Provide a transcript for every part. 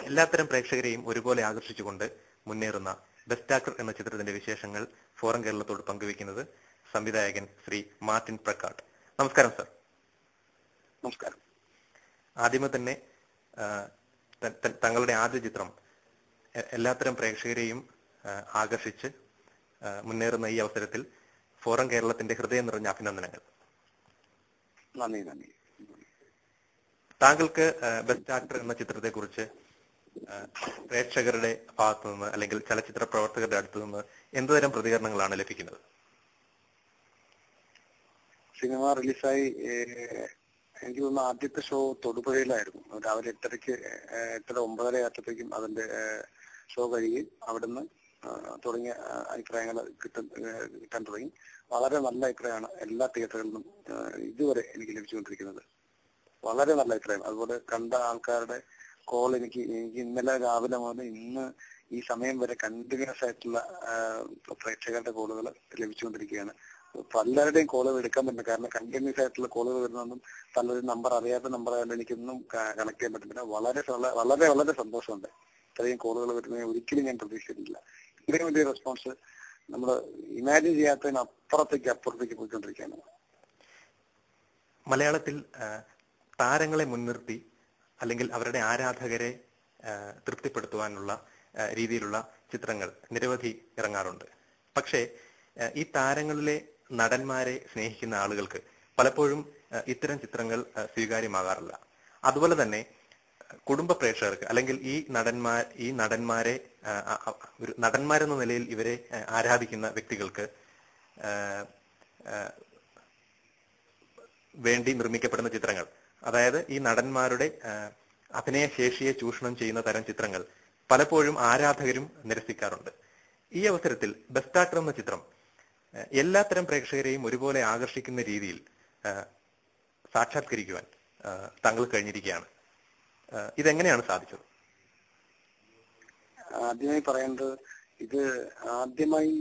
എല്ലാത്തരം പ്രേക്ഷകരെയും ഒരുപോലെ ആകർഷിച്ചുകൊണ്ട് മുന്നേറുന്ന ബെസ്റ്റ് ആക്ടർ എന്ന ചിത്രത്തിന്റെ വിശേഷങ്ങൾ ഫോറം കേരളത്തോട് പങ്കുവയ്ക്കുന്നത് സംവിധായകൻ ശ്രീ മാർട്ടിൻ പ്രക്കാട്ട്. നമസ്കാരം സർ. നമസ്കാരം. ആദ്യമേ തന്നെ തങ്ങളുടെ ആദ്യ ചിത്രം എല്ലാത്തരം പ്രേക്ഷകരെയും ആകർഷിച്ച് മുന്നേറുന്ന ഈ അവസരത്തിൽ ഫോറം കേരളത്തിന്റെ ഹൃദയം നിറഞ്ഞ അഭിനന്ദനങ്ങൾ. നന്ദി. താങ്കൾക്ക് ബെസ്റ്റ് ആക്ടർ എന്ന ചിത്രത്തെ കുറിച്ച് പ്രേക്ഷകരുടെ ഭാഗത്തു നിന്ന് അല്ലെങ്കിൽ ചലച്ചിത്ര പ്രവർത്തകരുടെ അടുത്തു നിന്ന് എന്തുതരം പ്രതികരണങ്ങളാണ് ലഭിക്കുന്നത്? സിനിമ റിലീസായി എനിക്ക് തോന്നുന്നു ആദ്യത്തെ ഷോ തൊടുപുഴയിലായിരുന്നു. രാവിലെ 8:30 9:30 ആയപ്പോഴത്തേക്കും അതിന്റെ ഷോ കഴിയുകയും അവിടുന്ന് തുടങ്ങിയ അഭിപ്രായങ്ങൾ കിട്ടാൻ തുടങ്ങി. വളരെ നല്ല അഭിപ്രായമാണ് എല്ലാ തിയേറ്ററുകളിലും ഇതുവരെ എനിക്ക് ലഭിച്ചുകൊണ്ടിരിക്കുന്നത്. വളരെ നല്ല അഭിപ്രായം. അതുപോലെ കണ്ട ആൾക്കാരുടെ കോൾ എനിക്ക് ഇന്നലെ രാവിലെ മുതൽ ഇന്ന് ഈ സമയം വരെ കണ്ടിന്യൂസ് ആയിട്ടുള്ള പ്രേക്ഷകരുടെ കോളുകൾ ലഭിച്ചുകൊണ്ടിരിക്കുകയാണ്. പലരുടെയും കോളുകൾ എടുക്കാൻ പറ്റില്ല. കാരണം കണ്ടിന്യൂസ് ആയിട്ടുള്ള കോളുകൾ വരുന്നതൊന്നും പലരും നമ്പർ അറിയാത്ത നമ്പർ ആയതുകൊണ്ട് എനിക്കൊന്നും കണക്ട് ചെയ്യാൻ പറ്റുന്നില്ല. വളരെ വളരെ വളരെ സന്തോഷമുണ്ട്. ഇത്രയും കോളുകൾ വരുന്നത് ഒരിക്കലും ഞാൻ പ്രതീക്ഷിച്ചിട്ടില്ല. ഇത്രയും വലിയ റെസ്പോൺസ് നമ്മൾ ഇമാജിൻ ചെയ്യാത്തതിന് അപ്പുറത്തേക്ക് പോയിക്കൊണ്ടിരിക്കുകയാണ്. മലയാളത്തിൽ താരങ്ങളെ മുൻനിർത്തി അല്ലെങ്കിൽ അവരുടെ ആരാധകരെ തൃപ്തിപ്പെടുത്തുവാനുള്ള രീതിയിലുള്ള ചിത്രങ്ങൾ നിരവധി ഇറങ്ങാറുണ്ട്. പക്ഷേ ഈ താരങ്ങളിലെ നടന്മാരെ സ്നേഹിക്കുന്ന ആളുകൾക്ക് പലപ്പോഴും ഇത്തരം ചിത്രങ്ങൾ സ്വീകാര്യമാകാറില്ല. അതുപോലെ തന്നെ കുടുംബ പ്രേക്ഷകർക്ക് അല്ലെങ്കിൽ ഈ നടന്മാരെ ഒരു നടന്മാരെന്ന നിലയിൽ ഇവരെ ആരാധിക്കുന്ന വ്യക്തികൾക്ക് വേണ്ടി നിർമ്മിക്കപ്പെടുന്ന ചിത്രങ്ങൾ, അതായത് ഈ നടന്മാരുടെ അഭിനയശേഷിയെ ചൂഷണം ചെയ്യുന്ന തരം ചിത്രങ്ങൾ പലപ്പോഴും ആരാധകരും നിരസിക്കാറുണ്ട്. ഈ അവസരത്തിൽ ബെസ്റ്റ് ആക്ടർ എന്ന ചിത്രം എല്ലാത്തരം പ്രേക്ഷകരെയും ഒരുപോലെ ആകർഷിക്കുന്ന രീതിയിൽ സാക്ഷാത്കരിക്കുവാൻ താങ്കൾ കഴിഞ്ഞിരിക്കുകയാണ്. ഇതെങ്ങനെയാണ് സാധിച്ചത്? ആദ്യമായി പറയേണ്ടത്, ഇത് ആദ്യമായി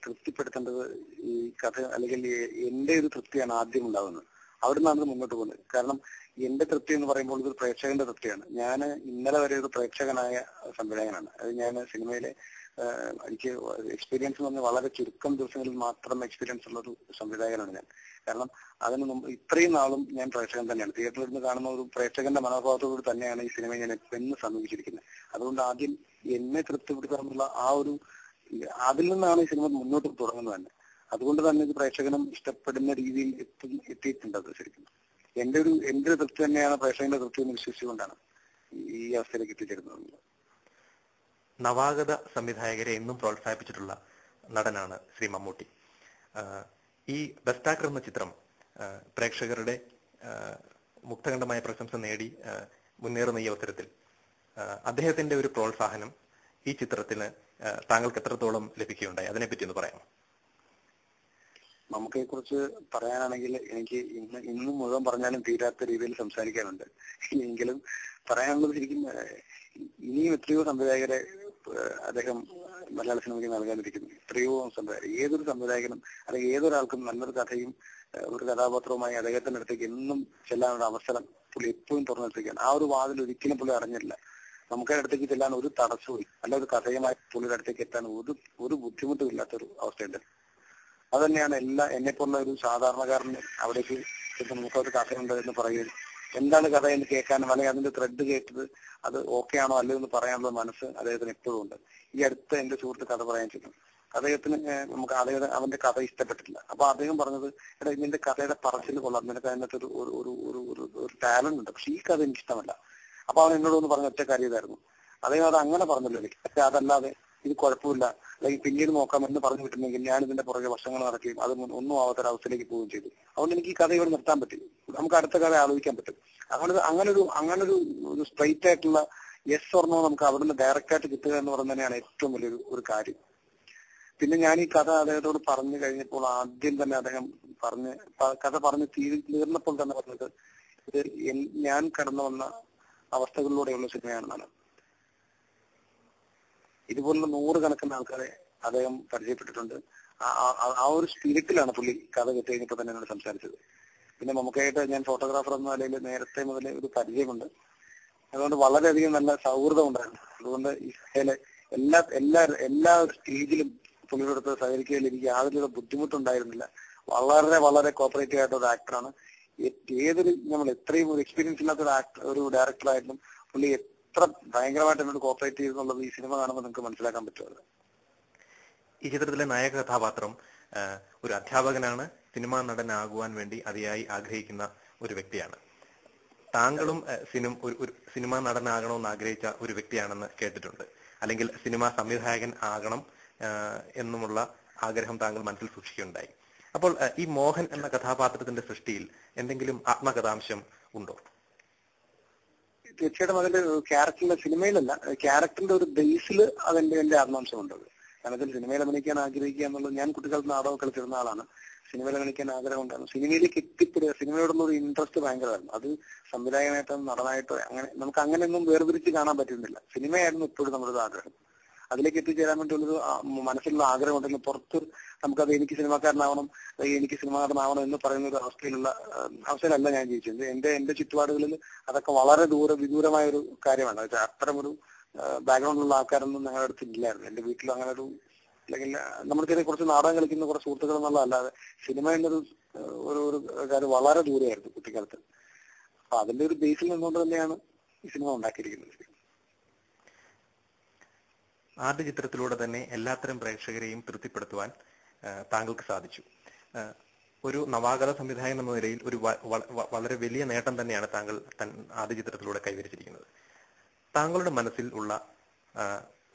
തൃപ്തിപ്പെടുത്തേണ്ടത് ഈ കഥ അല്ലെങ്കിൽ എന്റെ ഒരു തൃപ്തിയാണ് ആദ്യം ഉണ്ടാകുന്നത്. അവിടെ നിന്നാണ് മുന്നോട്ട് പോകുന്നത്. കാരണം എന്റെ തൃപ്തി എന്ന് പറയുമ്പോൾ ഇതൊരു പ്രേക്ഷകന്റെ തൃപ്തിയാണ്. ഞാൻ ഇന്നലെ വരെ ഒരു പ്രേക്ഷകനായ സംവിധായകനാണ്. അത് ഞാൻ സിനിമയിലെ എനിക്ക് എക്സ്പീരിയൻസ് എന്ന് പറഞ്ഞാൽ വളരെ ചുരുക്കം ദിവസങ്ങളിൽ മാത്രം എക്സ്പീരിയൻസ് ഉള്ള ഒരു സംവിധായകനാണ് ഞാൻ. കാരണം അതിന് മുമ്പ് ഇത്രയും നാളും ഞാൻ പ്രേക്ഷകൻ തന്നെയാണ്. തിയേറ്ററിൽ നിന്ന് കാണുന്ന ഒരു പ്രേക്ഷകന്റെ മനോഭാവത്തോട് തന്നെയാണ് ഈ സിനിമയെ ഞാൻ എന്ന് സമീപിച്ചിരിക്കുന്നത്. അതുകൊണ്ട് ആദ്യം എന്നെ തൃപ്തിപ്പെടുത്താനുള്ള അതിൽ നിന്നാണ് ഈ സിനിമ മുന്നോട്ട് തുടങ്ങുന്നത് തന്നെ. അതുകൊണ്ട് തന്നെ ഇത് പ്രേക്ഷകനും ഇഷ്ടപ്പെടുന്ന രീതിയിൽ എത്തിയിട്ടുണ്ട്. അത് ശരിക്കും എന്റെ തൃപ്തി തന്നെയാണ് പ്രേക്ഷകന്റെ തൃപ്തി എന്ന് വിശ്വസിച്ചുകൊണ്ടാണ് ഈ അവസ്ഥയിലേക്ക് എത്തിച്ചേരുന്നത്. നവാഗത സംവിധായകരെ എന്നും പ്രോത്സാഹിപ്പിച്ചിട്ടുള്ള നടനാണ് ശ്രീ മമ്മൂട്ടി. ഈ ബെസ്റ്റ് ആക്ടർ എന്ന ചിത്രം പ്രേക്ഷകരുടെ മുക്തകണ്ഠമായ പ്രശംസ നേടി മുന്നേറുന്ന ഈ അവസരത്തിൽ അദ്ദേഹത്തിന്റെ ഒരു പ്രോത്സാഹനം ഈ ചിത്രത്തിന് താങ്കൾക്ക് എത്രത്തോളം ലഭിക്കുകയുണ്ടായി? അതിനെപ്പറ്റി ഒന്ന് പറയാമോ? മമ്മൂക്കയെ കുറിച്ച് പറയാനാണെങ്കിൽ എനിക്ക് ഇന്ന് മുഴുവൻ പറഞ്ഞാലും തീരാത്ത രീതിയിൽ സംസാരിക്കാനുണ്ട്. എങ്കിലും പറയാനുള്ളത് ശരിക്കും ഇനിയും എത്രയോ സംവിധായകരെ അദ്ദേഹം മലയാള സിനിമയ്ക്ക് നൽകാനിരിക്കുന്നു. എത്രയോ സംവിധായകർ. ഏതൊരു സംവിധായകനും അല്ലെങ്കിൽ ഏതൊരാൾക്കും നല്ലൊരു കഥയും ഒരു കഥാപാത്രവുമായി അദ്ദേഹത്തിന്റെ അടുത്തേക്ക് എന്നും ചെല്ലാനുള്ള അവസരം പുള്ളി എപ്പോഴും തുറന്നെടുത്തേക്കാണ്. ആ ഒരു വാതിൽ ഒരിക്കലും പുള്ളി അറിഞ്ഞില്ല. നമുക്ക് അടുത്തേക്ക് ചെല്ലാൻ ഒരു തടസ്സവും അല്ല, ഒരു കഥയുമായി പുള്ളിയുടെ അടുത്തേക്ക് എത്താൻ ഒരു ബുദ്ധിമുട്ടും ഇല്ലാത്തൊരു അവസ്ഥയുണ്ട്. അത് തന്നെയാണ് എന്നെപ്പോലുള്ള ഒരു സാധാരണക്കാരന് അവിടേക്ക് നമുക്കൊരു കഥയുണ്ട് എന്ന് പറയുകയും എന്താണ് കഥ എന്ന് കേൾക്കാനും അല്ലെങ്കിൽ അതിന്റെ ത്രെഡ് കേട്ടത് അത് ഓക്കെ ആണോ അല്ലയോ എന്ന് പറയാനുള്ള മനസ്സ് അദ്ദേഹത്തിന് എപ്പോഴും ഉണ്ട്. ഈ അടുത്ത് എന്റെ സുഹൃത്ത് കഥ പറയാൻ ചെന്നു. അദ്ദേഹത്തിന് നമുക്ക് അവന്റെ കഥ ഇഷ്ടപ്പെട്ടില്ല. അപ്പൊ അദ്ദേഹം പറഞ്ഞത്, എടാ ഇതിന്റെ കഥയുടെ പറച്ചിൽ കൊള്ളാം, നിനക്ക് അതിനകത്ത് ഒരു ടാലന്റ് ഉണ്ട്, പക്ഷെ ഈ കഥ എനിക്ക് ഇഷ്ടമല്ല. അപ്പൊ അവൻ എന്നോടൊന്ന് പറഞ്ഞ ഒറ്റ കാര്യം ഇതായിരുന്നു. അദ്ദേഹം അത് അങ്ങനെ പറഞ്ഞല്ലോ എനിക്ക്, പക്ഷെ അതല്ലാതെ ഇത് കുഴപ്പമില്ല അല്ലെങ്കിൽ പിന്നീട് നോക്കാം എന്ന് പറഞ്ഞു വിട്ടുണ്ടെങ്കിൽ ഞാൻ ഇതിന്റെ പുറകെ വർഷങ്ങൾ നടക്കുകയും അത് ഒന്നും ആവാത്തൊരവസ്ഥയിലേക്ക് പോവുകയും ചെയ്തു. അതുകൊണ്ട് എനിക്ക് ഈ കഥ ഇവിടെ നിർത്താൻ പറ്റും, നമുക്ക് അടുത്ത കഥ ആലോചിക്കാൻ പറ്റും. അങ്ങനൊരു സ്ട്രൈറ്റ് ആയിട്ടുള്ള യെസ് ഓർ നോ നമുക്ക് അവിടുന്ന് ഡയറക്റ്റ് ആയിട്ട് കിട്ടുക എന്ന് പറയുന്നത് തന്നെയാണ് ഏറ്റവും വലിയൊരു കാര്യം. പിന്നെ ഞാൻ ഈ കഥ അദ്ദേഹത്തോട് പറഞ്ഞു കഴിഞ്ഞപ്പോൾ ആദ്യം തന്നെ അദ്ദേഹം കഥ പറഞ്ഞ് തീർന്നപ്പോൾ തന്നെ പറഞ്ഞത്, ഇത് ഞാൻ കടന്നു വന്ന അവസ്ഥകളിലൂടെയുള്ള സിനിമയാണെന്നാണ്. ഇതുപോലുള്ള 100 കണക്കിന് ആൾക്കാരെ അദ്ദേഹം പരിചയപ്പെട്ടിട്ടുണ്ട്. ആ ഒരു സ്പിരിറ്റിലാണ് പുള്ളി കഥ കേട്ട് കഴിഞ്ഞപ്പോൾ തന്നെ എന്നോട് സംസാരിച്ചത്. പിന്നെ നമുക്കായിട്ട് ഞാൻ ഫോട്ടോഗ്രാഫർ എന്ന നിലയിൽ നേരത്തെ മുതലേ ഒരു പരിചയമുണ്ട്. അതുകൊണ്ട് വളരെയധികം നല്ല സൗഹൃദം ഉണ്ടായിരുന്നു. അതുകൊണ്ട് ഈ സിനിമയിലെ എല്ലാ സ്റ്റേജിലും പുള്ളിയോടൊത്ത് സഹകരിക്കുന്നതിൽ എനിക്ക് യാതൊരു ബുദ്ധിമുട്ടുണ്ടായിരുന്നില്ല. വളരെ വളരെ കോപ്പറേറ്റീവ് ആയിട്ട് ഒരു ആക്ടറാണ്. ഏതൊരു നമ്മൾ എത്രയും ഒരു എക്സ്പീരിയൻസ് ഇല്ലാത്ത ഒരു ഒരു ഡയറക്ടറായിട്ടും പുള്ളി എത്ര ഭയങ്കരമായിട്ട് എന്നോട് കോപ്പറേറ്റ് ചെയ്തെന്നുള്ളത് ഈ സിനിമ കാണുമ്പോൾ നിങ്ങൾക്ക് മനസ്സിലാക്കാൻ പറ്റുമല്ലോ. ഈ ചിത്രത്തിലെ നായക കഥാപാത്രം ഒരു അധ്യാപകനാണ്, സിനിമാ നടനാകുവാൻ വേണ്ടി അതിയായി ആഗ്രഹിക്കുന്ന ഒരു വ്യക്തിയാണ്. താങ്കളും ഒരു സിനിമാ നടനാകണമെന്ന് ആഗ്രഹിച്ച ഒരു വ്യക്തിയാണെന്ന് കേട്ടിട്ടുണ്ട്, അല്ലെങ്കിൽ സിനിമാ സംവിധായകൻ ആകണം എന്നുമുള്ള ആഗ്രഹം താങ്കൾ മനസ്സിൽ സൂക്ഷിക്കുകയുണ്ടായി. അപ്പോൾ ഈ മോഹൻ എന്ന കഥാപാത്രത്തിന്റെ സൃഷ്ടിയിൽ എന്തെങ്കിലും ആത്മകഥാംശം ഉണ്ടോ? തീർച്ചയായിട്ടും അതിന്റെ ക്യാരക്ടറിന്റെ സിനിമയിലല്ല, ക്യാരക്ടറിന്റെ ഒരു ബേസിൽ എന്റെ ആത്മാംശമുണ്ട്. കാരണം സിനിമയിൽ അഭിനയിക്കാൻ ആഗ്രഹിക്കുക എന്നുള്ളത്, ഞാൻ കുട്ടിക്കാലത്ത് നാടകം കളിച്ചിരുന്ന ആളാണ്. സിനിമയിൽ അഭിനയിക്കാൻ ആഗ്രഹം ഉണ്ടായിരുന്നു. സിനിമയിലേക്ക് എത്തിപ്പെടുക, സിനിമയോടുള്ള ഒരു ഇൻട്രസ്റ്റ് ഭയങ്കരമായിരുന്നു. അത് സംവിധായകനായിട്ടോ നടനായിട്ടോ അങ്ങനെ നമുക്ക് അങ്ങനെയൊന്നും വേർതിരിച്ച് കാണാൻ പറ്റുന്നില്ല. സിനിമയായിരുന്നു എപ്പോഴും നമ്മുടെ ഒരു ആഗ്രഹം. അതിലേക്ക് എത്തിച്ചേരാൻ വേണ്ടിയുള്ളൊരു മനസ്സിലുള്ള ആഗ്രഹം ഉണ്ടെങ്കിൽ പുറത്ത് നമുക്കത് എനിക്ക് സിനിമാക്കാരനാവണം, എനിക്ക് സിനിമാ നടനാവണം എന്ന് പറയുന്ന ഒരു അവസ്ഥയിലല്ല ഞാൻ ജീവിച്ചത്. എന്റെ ചുറ്റുപാടുകളിൽ അതൊക്കെ വളരെ വിദൂരമായ ഒരു കാര്യമാണ്. അത്തരമൊരു ബാക്ക്ഗ്രൗണ്ടിലുള്ള ആൾക്കാരൊന്നും ഞങ്ങളുടെ അടുത്ത് ഇല്ലായിരുന്നു. എന്റെ വീട്ടിൽ അങ്ങനെ ഒരു, അല്ലെങ്കിൽ നമ്മൾ ചെറിയ കുറച്ച് നാടകം കളിക്കുന്ന കുറച്ച് സുഹൃത്തുക്കൾ എന്നുള്ളതല്ലാതെ സിനിമ എന്നൊരു ഒരു കാര്യം വളരെ ദൂരെയായിരുന്നു കുട്ടിക്കാലത്ത്. അപ്പൊ അതിന്റെ ഒരു ബേസിൽ നിന്നുകൊണ്ട് തന്നെയാണ് ഈ സിനിമ ഉണ്ടാക്കിയിരിക്കുന്നത്. ആദ്യ ചിത്രത്തിലൂടെ തന്നെ എല്ലാത്തരം പ്രേക്ഷകരെയും തൃപ്തിപ്പെടുത്തുവാൻ താങ്കൾക്ക് സാധിച്ചു. ഒരു നവാഗത സംവിധായകൻ എന്ന നിലയിൽ ഒരു വളരെ വലിയ നേട്ടം തന്നെയാണ് താങ്കൾ ആദ്യ ചിത്രത്തിലൂടെ കൈവരിച്ചിരിക്കുന്നത്. താങ്കളുടെ മനസ്സിൽ ഉള്ള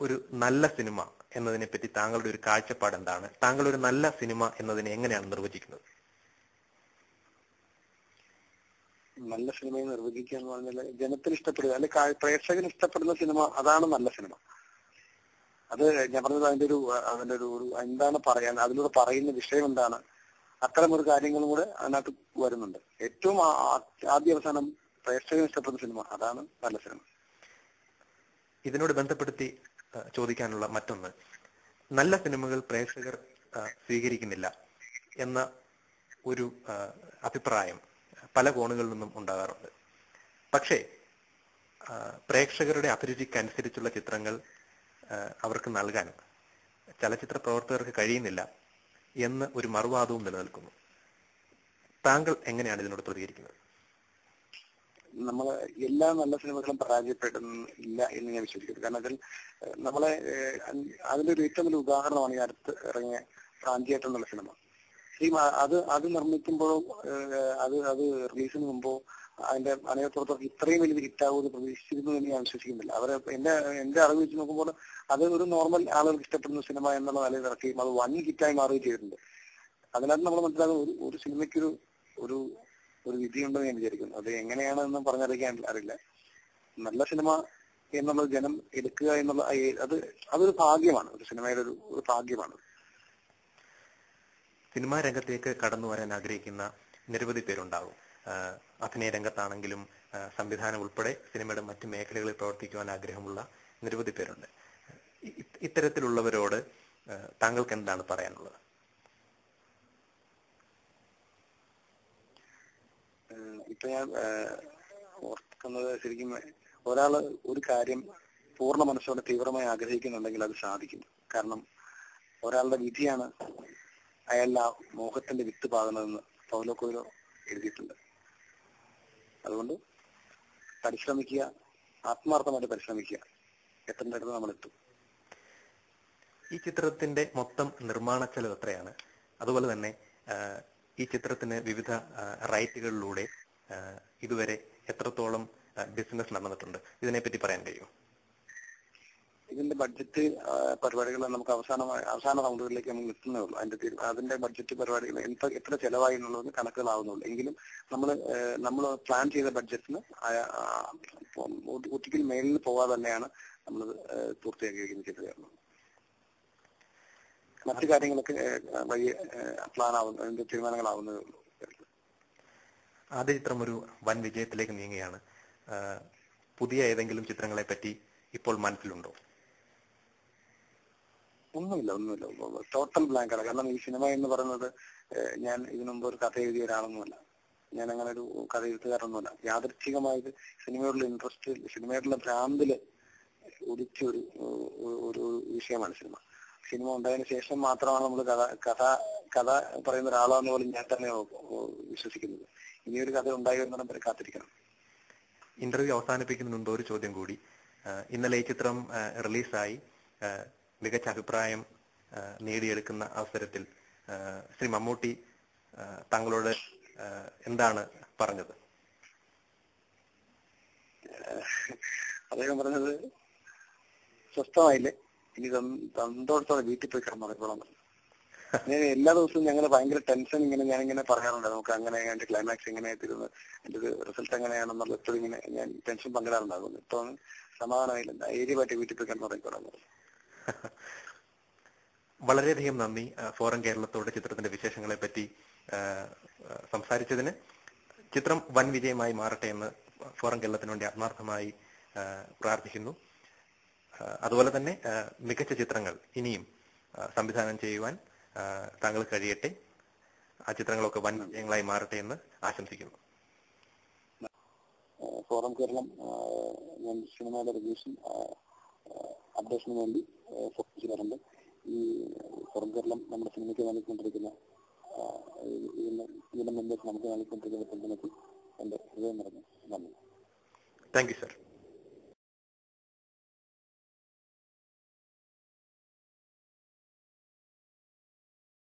ഒരു നല്ല സിനിമ എന്നതിനെ പറ്റി താങ്കളുടെ ഒരു കാഴ്ചപ്പാട് എന്താണ്? താങ്കൾ ഒരു നല്ല സിനിമ എന്നതിനെ എങ്ങനെയാണ് നിർവചിക്കുന്നത്? നല്ല സിനിമയെ നിർവചിക്കുക എന്ന് പറഞ്ഞാൽ ജനത്തിന് ഇഷ്ടപ്പെടുക, അല്ലെങ്കിൽ പ്രേക്ഷകന് ഇഷ്ടപ്പെടുന്ന സിനിമ, അതാണ് നല്ല സിനിമ. അത് ഞാൻ പറഞ്ഞത് അതിന്റെ ഒരു എന്താണ് പറയാൻ, അതിലൂടെ പറയുന്ന വിഷയം എന്താണ്, അത്തരം ഒരു കാര്യങ്ങളും കൂടെ അതിനകത്ത് വരുന്നുണ്ട്. ഏറ്റവും ആദ്യ അവസാനം പ്രേക്ഷകന് ഇഷ്ടപ്പെടുന്ന സിനിമ, അതാണ് നല്ല സിനിമ. ഇതിനോട് ബന്ധപ്പെടുത്തി ചോദിക്കാനുള്ള മറ്റൊന്ന്, നല്ല സിനിമകൾ പ്രേക്ഷകർ സ്വീകരിക്കുന്നില്ല എന്ന ഒരു അഭിപ്രായം പല കോണുകളിൽ നിന്നും ഉണ്ടാകാറുണ്ട്. പക്ഷേ പ്രേക്ഷകരുടെ അഭിരുചിക്കനുസരിച്ചുള്ള ചിത്രങ്ങൾ അവർക്ക് നൽകാൻ ചലച്ചിത്ര പ്രവർത്തകർക്ക് കഴിയുന്നില്ല എന്ന് ഒരു മറുവാദവും നിലനിൽക്കുന്നു. താങ്കൾ എങ്ങനെയാണ് ഇതിനോട് പ്രതികരിക്കുന്നത്? നമ്മള് എല്ലാ നല്ല സിനിമകളും പരാജയപ്പെടുന്നില്ല എന്ന് ഞാൻ വിശ്വസിക്കുന്നു. കാരണം അതിൽ അതിന്റെ ഒരു ഏറ്റവും വലിയ ഉദാഹരണമാണ് ഈ അടുത്ത് ഇറങ്ങിയ പ്രാഞ്ചിയേട്ടൻ എന്നുള്ള സിനിമ. അത് നിർമ്മിക്കുമ്പോഴും അത് റിലീസിന് മുമ്പോ അതിന്റെ അനയപ്പുറത്തൊക്കെ ഇത്രയും വലിയ ഹിറ്റാവുമെന്ന് പ്രതീക്ഷിച്ചിരുന്നു എന്ന് ഞാൻ വിശ്വസിക്കുന്നില്ല. എന്റെ അറിവ് വെച്ച് നോക്കുമ്പോൾ അത് ഒരു നോർമൽ ആളുകൾക്ക് ഇഷ്ടപ്പെടുന്ന സിനിമ എന്നുള്ള നിലയിൽ ഇറക്കുകയും അത് വൻ ഹിറ്റായി മാറുകയും ചെയ്തിട്ടുണ്ട്. അതിനകത്ത് നമ്മൾ മനസ്സിലാകുന്ന ഒരു സിനിമയ്ക്കൊരു ഒരു വിധിയുണ്ടെന്ന് ഞാൻ വിചാരിക്കുന്നു. അത് എങ്ങനെയാണെന്ന് പറഞ്ഞറിയിക്കാൻ അറിയില്ല. നല്ല സിനിമ എന്നുള്ളത് ജനം എടുക്കുക എന്നുള്ള അതൊരു ഭാഗ്യമാണ്, ഒരു സിനിമയുടെ ഒരു ഭാഗ്യമാണ്. സിനിമാ രംഗത്തേക്ക് കടന്നു വരാൻ ആഗ്രഹിക്കുന്ന നിരവധി പേരുണ്ടാവും. അഭിനയ രംഗത്താണെങ്കിലും സംവിധാനം ഉൾപ്പെടെ സിനിമയുടെ മറ്റു മേഖലകളിൽ പ്രവർത്തിക്കുവാൻ ആഗ്രഹമുള്ള നിരവധി പേരുണ്ട്. ഇത്തരത്തിലുള്ളവരോട് താങ്കൾക്ക് എന്താണ് പറയാനുള്ളത്? ഇപ്പൊ ഞാൻ ഓർക്കുന്നത്, ശരിക്കും ഒരാള് ഒരു കാര്യം പൂർണ്ണ മനസ്സോടെ തീവ്രമായി ആഗ്രഹിക്കുന്നുണ്ടെങ്കിൽ അത് സാധിക്കും. കാരണം ഒരാളുടെ വിധിയാണ് അയാളുടെ ആ മോഹത്തിന്റെ വിത്ത് പാകുന്നതെന്ന് പൗലോ കൊയ്ലോ എഴുതിയിട്ടുണ്ട്. അതുകൊണ്ട് പരിശ്രമിക്കുക, ആത്മാർത്ഥമായിട്ട് പരിശ്രമിക്കുക, എത്തേണ്ടടുത്ത് നമ്മൾ എത്തും. ഈ ചിത്രത്തിന്റെ മൊത്തം നിർമ്മാണ ചെലവ് എത്രയാണ്? അതുപോലെ തന്നെ ഈ ചിത്രത്തിന് വിവിധ റൈറ്റുകളിലൂടെ ഇതുവരെ എത്രത്തോളം ബിസിനസ് നടന്നിട്ടുണ്ട്? ഇതിനെപ്പറ്റി പറയാൻ കഴിയുമോ? ഇതിന്റെ ബഡ്ജറ്റ് പരിപാടികൾ നമുക്ക് അവസാന റൗണ്ടുകളിലേക്ക് നമുക്ക് എത്തുന്നേ ഉള്ളൂ. അതിന്റെ ബഡ്ജറ്റ് പരിപാടികൾ എത്ര ചെലവായി എന്നുള്ളത് കണക്കുകളാവുന്നുള്ളൂ. എങ്കിലും നമ്മൾ പ്ലാൻ ചെയ്ത ബഡ്ജറ്റിന് ഒത്തിരി മേലിൽ പോകാതെ തന്നെയാണ് നമ്മൾ പൂർത്തിയാക്കിയിരിക്കുന്ന ചിത്രങ്ങൾ. മറ്റു കാര്യങ്ങളൊക്കെ വലിയ പ്ലാൻ ആവുന്നു, അതിന്റെ തീരുമാനങ്ങളാവുന്നതേ ഉള്ളൂ. ആദ്യ ചിത്രം ഒരു വൻ വിജയത്തിലേക്ക് നീങ്ങുകയാണ്. പുതിയ ഏതെങ്കിലും ചിത്രങ്ങളെ പറ്റി ഇപ്പോൾ മനസ്സിലുണ്ടോ? ഒന്നുമില്ല. ടോട്ടൽ ബ്ലാങ്ക് ആണ്. കാരണം ഈ സിനിമ എന്ന് പറയുന്നത് ഞാൻ ഇതിനു മുമ്പ് ഒരു കഥ എഴുതിയ ഒരാളൊന്നുമല്ല. ഞാൻ അങ്ങനെ ഒരു കഥ എഴുത്തുകാരൊന്നുമല്ല. യാദൃച്ഛികമായത് സിനിമയോടുള്ള ഇൻട്രസ്റ്റ്, സിനിമയോടുള്ള ഭ്രാന്തില് ഉദിച്ച ഒരു വിഷയമാണ് സിനിമ. സിനിമ ഉണ്ടായതിനു ശേഷം മാത്രമാണ് നമ്മൾ കഥ പറയുന്ന ഒരാളാണെന്ന് പോലും ഞാൻ തന്നെ വിശ്വസിക്കുന്നത്. ഇനിയൊരു കഥ ഉണ്ടായി വരുന്നിടം വരെ കാത്തിരിക്കണം. ഇന്റർവ്യൂ അവസാനിപ്പിക്കുന്നതിന് മുമ്പ് ഒരു ചോദ്യം കൂടി. ഇന്നലെ ഈ ചിത്രം റിലീസായി മികച്ച അഭിപ്രായം നേടിയെടുക്കുന്ന അവസരത്തിൽ ശ്രീ മമ്മൂട്ടി താങ്കളോട് എന്താണ് പറഞ്ഞത്? അദ്ദേഹം പറഞ്ഞത്, സ്വസ്ഥമായില്ലേ, ഇനി സന്തോഷത്തോടെ വീട്ടിൽ പോയി കിടന്നുറങ്ങണം. ഞാൻ എല്ലാ ദിവസവും ഞങ്ങൾ ഭയങ്കര ടെൻഷൻ ഞാനിങ്ങനെ പറയാറുണ്ട്, നമുക്ക് അങ്ങനെ അതിന്റെ ക്ലൈമാക്സ് എങ്ങനെ തീരുന്നത്, അതിന്റെ ഒരു റിസൾട്ട് എങ്ങനെയാണെന്നുള്ള എപ്പോഴും ഇങ്ങനെ ഞാൻ ടെൻഷൻ പങ്കിടാറുണ്ടാകുന്നു. ഇപ്പൊ സമാധാനമായില്ല, ധൈര്യമായിട്ട് വീട്ടിൽ പോയി കിടന്നുറങ്ങിക്കോളാം. വളരെയധികം നന്ദി ഫോറം കേരളത്തോട് ചിത്രത്തിന്റെ വിശേഷങ്ങളെ പറ്റി സംസാരിച്ചതിന്. ചിത്രം വൻ വിജയമായി മാറട്ടെ എന്ന് ഫോറം കേരളത്തിന് വേണ്ടി ആത്മാർത്ഥമായി പ്രാർത്ഥിക്കുന്നു. അതുപോലെ തന്നെ മികച്ച ചിത്രങ്ങൾ ഇനിയും സംവിധാനം ചെയ്യുവാൻ താങ്കൾ കഴിയട്ടെ. ആ ചിത്രങ്ങളൊക്കെ വൻ വിജയങ്ങളായി മാറട്ടെ എന്ന് ആശംസിക്കുന്നു. ഫോറം കേരളം ഞാൻ സിനിമയുടെ റിവ്യൂസും അപ്ഡേഷന് വേണ്ടി ഫോക്കസ് ചെയ്യാറുണ്ട്. ഈ ഫോറം കേരളം നമ്മുടെ സിനിമയ്ക്ക് നൽകിക്കൊണ്ടിരിക്കുന്ന ഇതിന്റെ മെമ്പേഴ്സ് നമുക്ക് നൽകിക്കൊണ്ടിരിക്കുന്ന പിന്തുണയ്ക്ക് എന്റെ ഹൃദയം നിറഞ്ഞു നന്ദി. Thank you sir.